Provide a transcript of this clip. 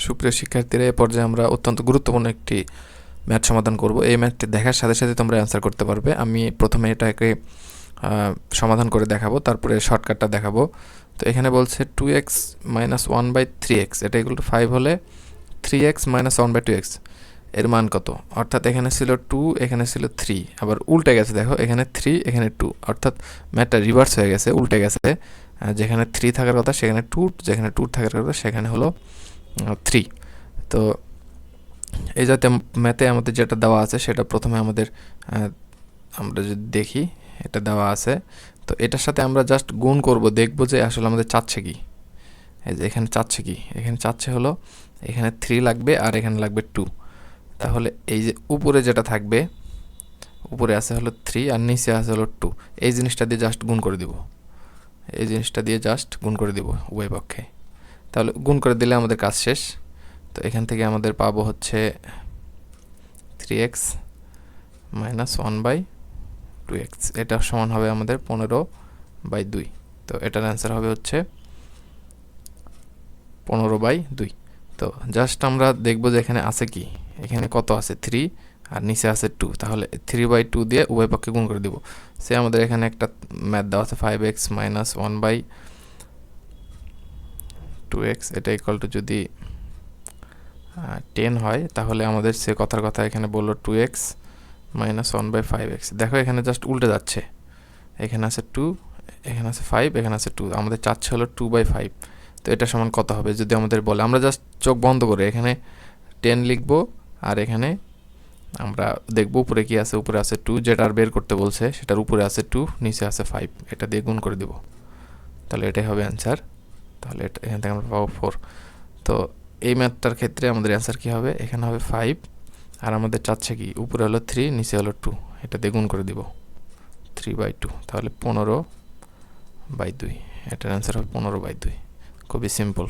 সুপ্রিয় শিক্ষার্থীরা, এ পর্যায়ে আমরা অত্যন্ত গুরুত্বপূর্ণ একটি ম্যাথ সমাধান করব। এই ম্যাথটি দেখার সাথে সাথে তোমরা অ্যান্সার করতে পারবে। আমি প্রথমে এটাকে সমাধান করে দেখাবো, তারপরে শর্টকাটটা দেখাবো। তো এখানে বলছে 2x মাইনাস 1/3x, এটা ইকুয়াল টু 5 হলে 3x মাইনাস 1/2x এর মান কত? অর্থাৎ এখানে ছিল 2, এখানে ছিল 3, আবার উল্টে গেছে, দেখো এখানে 3 এখানে 2, অর্থাৎ ম্যাথটা রিভার্স হয়ে গেছে, উল্টে গেছে। যেখানে 3 থাকার কথা সেখানে 2, যেখানে 2 থাকার কথা সেখানে হলো 3। তো এই জাতীয় ম্যাথে আমাদের যেটা দেওয়া আছে সেটা প্রথমে আমরা যদি দেখি, এটা দেওয়া আছে। তো এটার সাথে আমরা জাস্ট গুণ করব, দেখব যে আসলে আমাদের চাচ্ছে কি। এই যে এখানে চাচ্ছে কি, এখানে চাচ্ছে হলো এখানে 3 লাগবে আর এখানে লাগবে 2। তাহলে এই যে উপরে যেটা থাকবে, উপরে আছে হলো 3 আর নিচে আছে হলো 2, এই জিনিসটা দিয়ে জাস্ট গুণ করে দিব, এই জিনিসটা দিয়ে জাস্ট গুণ করে দিব উভয় পক্ষে। তাহলে গুণ করে দিলে আমাদের কাজ শেষ। তো এখান থেকে আমাদের পাবো হচ্ছে 3x মাইনাস 1/2x, এটা সমান হবে আমাদের 15/2। তো এটার অ্যান্সার হবে হচ্ছে 15/2। তো জাস্ট আমরা দেখবো যে এখানে আছে কি, এখানে কত আছে 3 আর নিচে আছে 2, তাহলে 3/2 দিয়ে উভয় পক্ষে গুণ করে দিব। সে আমাদের এখানে একটা ম্যাথ দেওয়া আছে 5x মাইনাস 1/2x, এটা ইকুয়াল টু যদি 10 হয়, তাহলে আমাদের সে কথার কথা এখানে বললো 2x মাইনাস 1/5x। দেখো এখানে জাস্ট উল্টে যাচ্ছে, এখানে আছে 2, এখানে আছে 5, এখানে আছে 2, আমাদের চাচ্ছে হলো 2/5। তো এটা সমান কত হবে যদি আমাদের বলে? আমরা জাস্ট চোখ বন্ধ করে এখানে 10 লিখব আর এখানে আমরা দেখব উপরে কি আছে, উপরে আছে 2, যেটা আর বের করতে বলছে সেটার উপরে আছে 2, নিচে আছে 5, এটা দিয়ে গুণ করে দিব। তাহলে এটাই হবে অ্যান্সার। তাহলে এটা এখান থেকে আমরা পাবো 4। তো এই ম্যাথটার ক্ষেত্রে আমাদের অ্যান্সার কি হবে? এখানে হবে 5 আর আমাদের চাচ্ছে কি, উপরে হলো 3, নিচে হলো 2, এটা দিয়ে গুণ করে দিব 3/2, তাহলে 15/2। এটার অ্যান্সার হবে 15/2। খুবই সিম্পল।